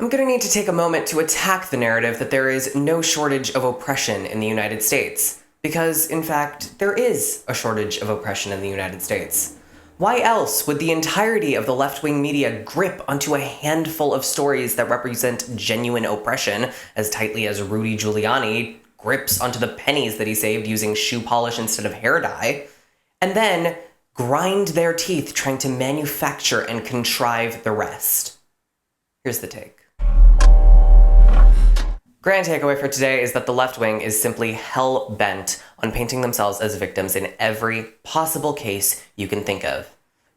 I'm gonna need to take a moment to attack the narrative that there is no shortage of oppression in the United States. Because, in fact, there is a shortage of oppression in the United States. Why else would the entirety of the left-wing media grip onto a handful of stories that represent genuine oppression as tightly as Rudy Giuliani grips onto the pennies that he saved using shoe polish instead of hair dye, and then grind their teeth trying to manufacture and contrive the rest? Here's the take. Grand takeaway for today is that the left wing is simply hell-bent on painting themselves as victims in every possible case you can think of.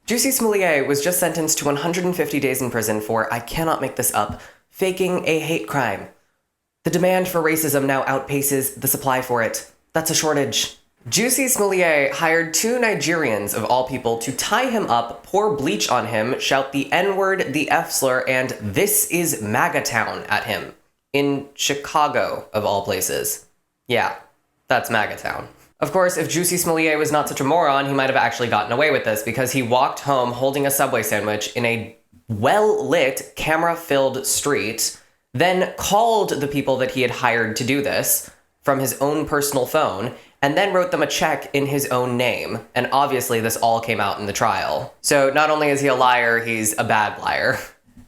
Jussie Smollett was just sentenced to 150 days in prison for, I cannot make this up, faking a hate crime. The demand for racism now outpaces the supply for it. That's a shortage. Jussie Smollett hired 2 Nigerians, of all people, to tie him up, pour bleach on him, shout the N-word, the F-slur, and "This is MAGA town" at him. In Chicago, of all places. Yeah, that's MAGA town. Of course, if Jussie Smollett was not such a moron, he might have actually gotten away with this, because he walked home holding a Subway sandwich in a well-lit, camera-filled street, then called the people that he had hired to do this from his own personal phone, and then wrote them a check in his own name. And obviously this all came out in the trial. So not only is he a liar, he's a bad liar.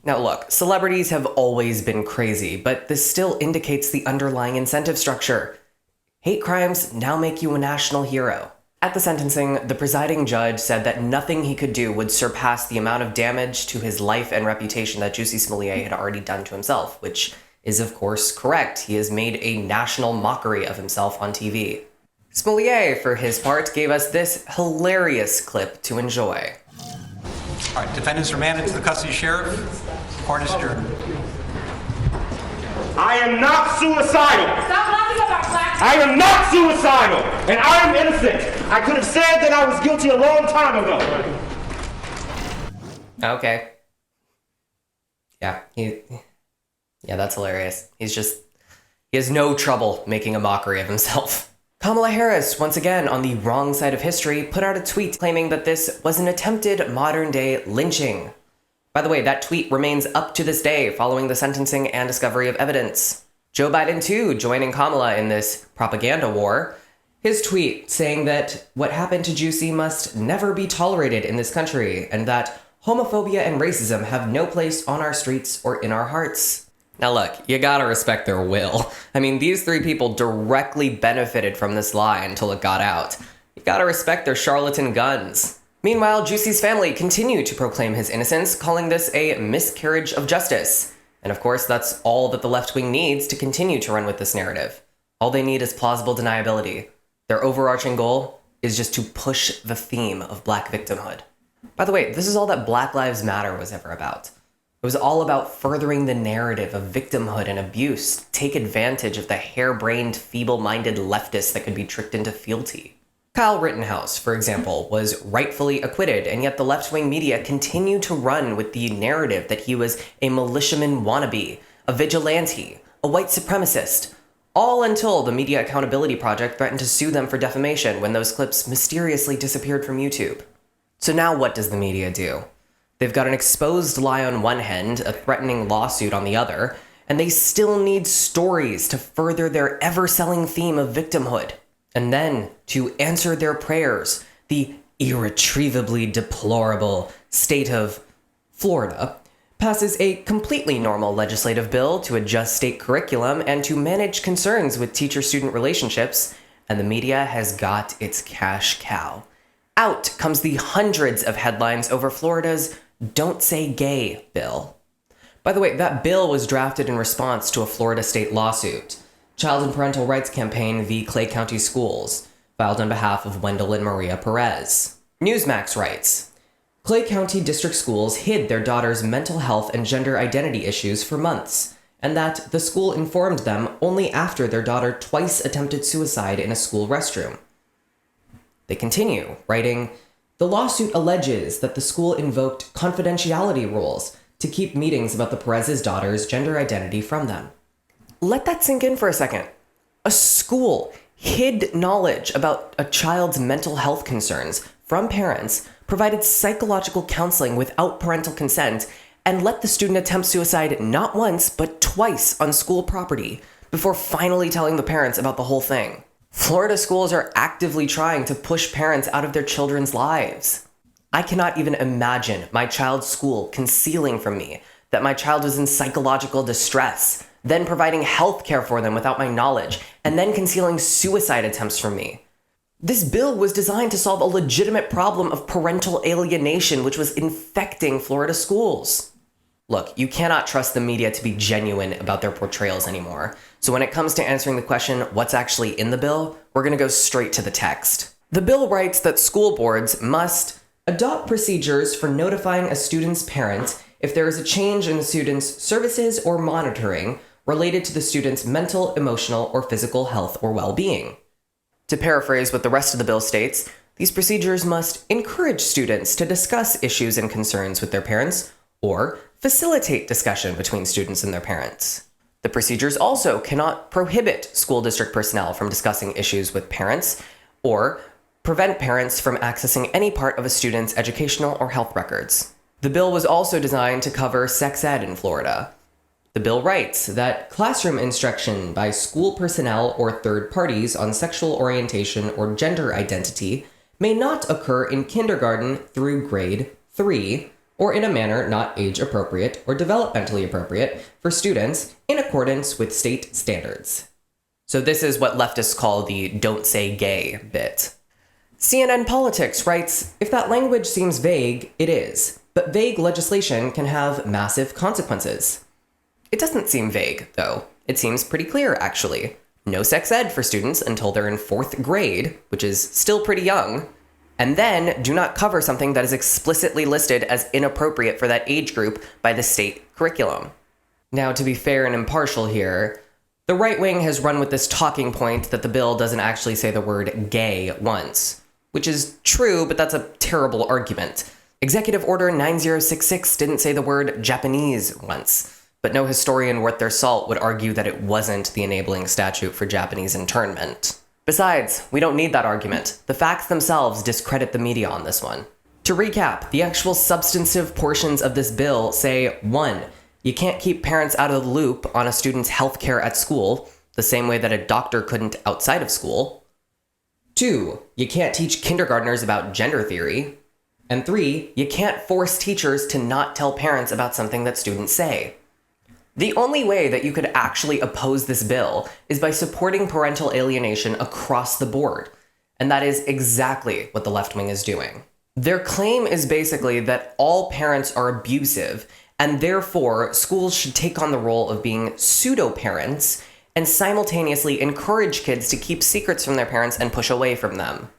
Now look, celebrities have always been crazy, but this still indicates the underlying incentive structure. Hate crimes now make you a national hero. At the sentencing, the presiding judge said that nothing he could do would surpass the amount of damage to his life and reputation that Jussie Smollett had already done to himself, which is of course correct. He has made a national mockery of himself on TV. Smollett, for his part, gave us this hilarious clip to enjoy. All right, defendants remanded to the custody of sheriff. Court is adjourned. I am not suicidal. Stop laughing about black. I am not suicidal, and I am innocent. I could have said that I was guilty a long time ago. Okay. Yeah, that's hilarious. He has no trouble making a mockery of himself. Kamala Harris, once again on the wrong side of history, put out a tweet claiming that this was an attempted modern-day lynching. By the way, that tweet remains up to this day following the sentencing and discovery of evidence. Joe Biden, too, joining Kamala in this propaganda war. His tweet saying that what happened to Jussie must never be tolerated in this country, and that homophobia and racism have no place on our streets or in our hearts. Now look, you gotta respect their will. I mean, these 3 people directly benefited from this lie until it got out. You gotta respect their charlatan guns. Meanwhile, Jussie's family continued to proclaim his innocence, calling this a miscarriage of justice. And of course, that's all that the left wing needs to continue to run with this narrative. All they need is plausible deniability. Their overarching goal is just to push the theme of Black victimhood. By the way, this is all that Black Lives Matter was ever about. It was all about furthering the narrative of victimhood and abuse, to take advantage of the harebrained, feeble-minded leftists that could be tricked into fealty. Kyle Rittenhouse, for example, was rightfully acquitted, and yet the left-wing media continued to run with the narrative that he was a militiaman wannabe, a vigilante, a white supremacist, all until the Media Accountability Project threatened to sue them for defamation when those clips mysteriously disappeared from YouTube. So now what does the media do? They've got an exposed lie on one hand, a threatening lawsuit on the other, and they still need stories to further their ever-selling theme of victimhood. And then, to answer their prayers, the irretrievably deplorable state of Florida passes a completely normal legislative bill to adjust state curriculum and to manage concerns with teacher-student relationships, and the media has got its cash cow. Out comes the hundreds of headlines over Florida's Don't Say Gay bill. By the way, that bill was drafted in response to a Florida state lawsuit. Child and Parental Rights Campaign v. Clay County Schools, filed on behalf of Wendell and Maria Perez. Newsmax writes, Clay County District Schools hid their daughter's mental health and gender identity issues for months, and that the school informed them only after their daughter twice attempted suicide in a school restroom. They continue, writing, the lawsuit alleges that the school invoked confidentiality rules to keep meetings about the Perez's daughter's gender identity from them. Let that sink in for a second. A school hid knowledge about a child's mental health concerns from parents, provided psychological counseling without parental consent, and let the student attempt suicide not once, but twice on school property, before finally telling the parents about the whole thing. Florida schools are actively trying to push parents out of their children's lives. I cannot even imagine my child's school concealing from me that my child was in psychological distress, then providing health care for them without my knowledge, and then concealing suicide attempts from me. This bill was designed to solve a legitimate problem of parental alienation, which was infecting Florida schools. Look, you cannot trust the media to be genuine about their portrayals anymore. So when it comes to answering the question, what's actually in the bill, we're going to go straight to the text. The bill writes that school boards must adopt procedures for notifying a student's parent if there is a change in the student's services or monitoring related to the student's mental, emotional, or physical health or well-being. To paraphrase what the rest of the bill states, these procedures must encourage students to discuss issues and concerns with their parents or facilitate discussion between students and their parents. The procedures also cannot prohibit school district personnel from discussing issues with parents or prevent parents from accessing any part of a student's educational or health records. The bill was also designed to cover sex ed in Florida. The bill writes that classroom instruction by school personnel or third parties on sexual orientation or gender identity may not occur in kindergarten through grade 3 or in a manner not age appropriate or developmentally appropriate for students in accordance with state standards. So this is what leftists call the "don't say gay" bit. CNN Politics writes, if that language seems vague, it is, but vague legislation can have massive consequences. It doesn't seem vague, though. It seems pretty clear, actually. No sex ed for students until they're in 4th grade, which is still pretty young, and then do not cover something that is explicitly listed as inappropriate for that age group by the state curriculum. Now, to be fair and impartial here, the right wing has run with this talking point that the bill doesn't actually say the word gay once, which is true, but that's a terrible argument. Executive Order 9066 didn't say the word Japanese once, but no historian worth their salt would argue that it wasn't the enabling statute for Japanese internment. Besides, we don't need that argument. The facts themselves discredit the media on this one. To recap, the actual substantive portions of this bill say, 1, you can't keep parents out of the loop on a student's health care at school, the same way that a doctor couldn't outside of school. 2, you can't teach kindergartners about gender theory. And 3, you can't force teachers to not tell parents about something that students say. The only way that you could actually oppose this bill is by supporting parental alienation across the board. And that is exactly what the left wing is doing. Their claim is basically that all parents are abusive, and therefore schools should take on the role of being pseudo-parents and simultaneously encourage kids to keep secrets from their parents and push away from them.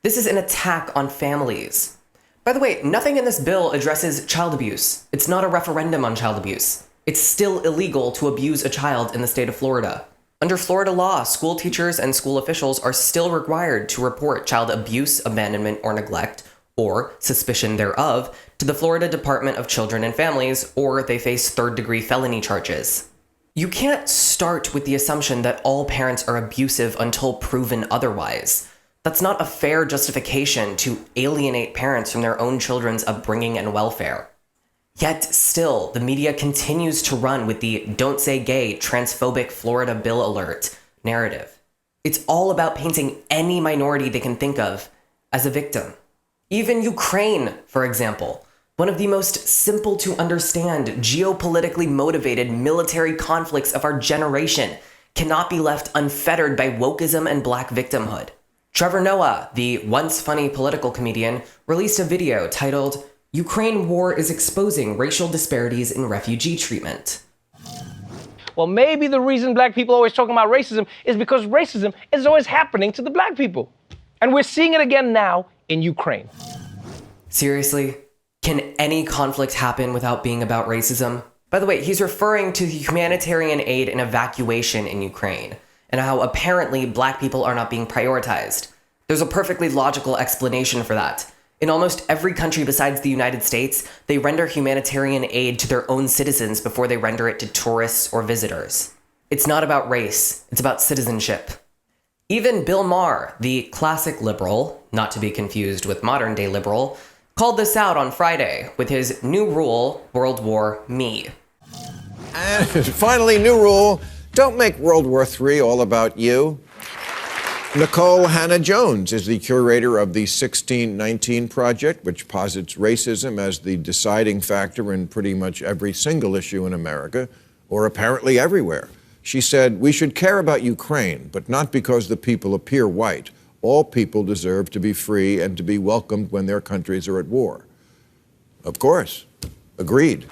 This is an attack on families. By the way, nothing in this bill addresses child abuse. It's not a referendum on child abuse. It's still illegal to abuse a child in the state of Florida. Under Florida law, school teachers and school officials are still required to report child abuse, abandonment, or neglect, or suspicion thereof, to the Florida Department of Children and Families, or they face third-degree felony charges. You can't start with the assumption that all parents are abusive until proven otherwise. That's not a fair justification to alienate parents from their own children's upbringing and welfare. Yet still, the media continues to run with the "don't say gay, transphobic Florida bill alert" narrative. It's all about painting any minority they can think of as a victim. Even Ukraine, for example, one of the most simple to understand, geopolitically motivated military conflicts of our generation, cannot be left unfettered by wokeism and black victimhood. Trevor Noah, the once funny political comedian, released a video titled "Ukraine War is Exposing Racial Disparities in Refugee Treatment." Well, maybe the reason black people are always talking about racism is because racism is always happening to the black people. And we're seeing it again now in Ukraine. Seriously? Can any conflict happen without being about racism? By the way, he's referring to the humanitarian aid and evacuation in Ukraine, and how apparently black people are not being prioritized. There's a perfectly logical explanation for that. In almost every country besides the United States, they render humanitarian aid to their own citizens before they render it to tourists or visitors. It's not about race, it's about citizenship. Even Bill Maher, the classic liberal, not to be confused with modern-day liberal, called this out on Friday with his new rule, World War Me. And finally, new rule, don't make World War III all about you. Nicole Hannah-Jones is the curator of the 1619 Project, which posits racism as the deciding factor in pretty much every single issue in America, or apparently everywhere. She said, "We should care about Ukraine, but not because the people appear white. All people deserve to be free and to be welcomed when their countries are at war." Of course. Agreed.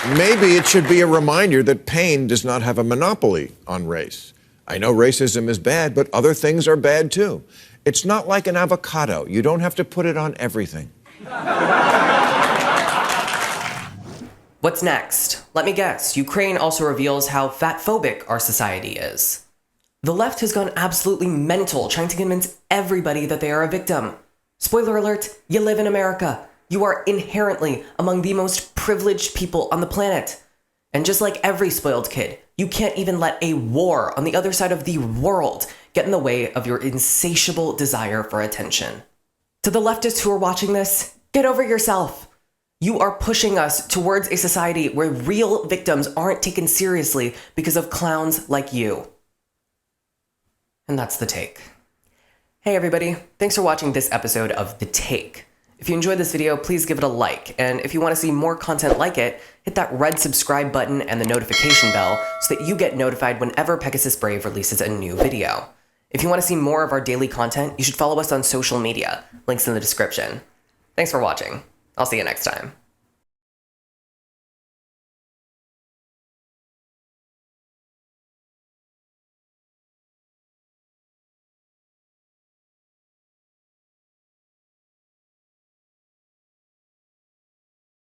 Maybe it should be a reminder that pain does not have a monopoly on race. I know racism is bad, but other things are bad too. It's not like an avocado. You don't have to put it on everything. What's next? Let me guess. Ukraine also reveals how fatphobic our society is. The left has gone absolutely mental trying to convince everybody that they are a victim. Spoiler alert, you live in America. You are inherently among the most privileged people on the planet. And just like every spoiled kid, you can't even let a war on the other side of the world get in the way of your insatiable desire for attention. To the leftists who are watching this, get over yourself. You are pushing us towards a society where real victims aren't taken seriously because of clowns like you. And that's The Take. Hey everybody, thanks for watching this episode of The Take. If you enjoyed this video, please give it a like, and if you want to see more content like it, hit that red subscribe button and the notification bell so that you get notified whenever Pegasus Brave releases a new video. If you want to see more of our daily content, you should follow us on social media, links in the description. Thanks for watching. I'll see you next time.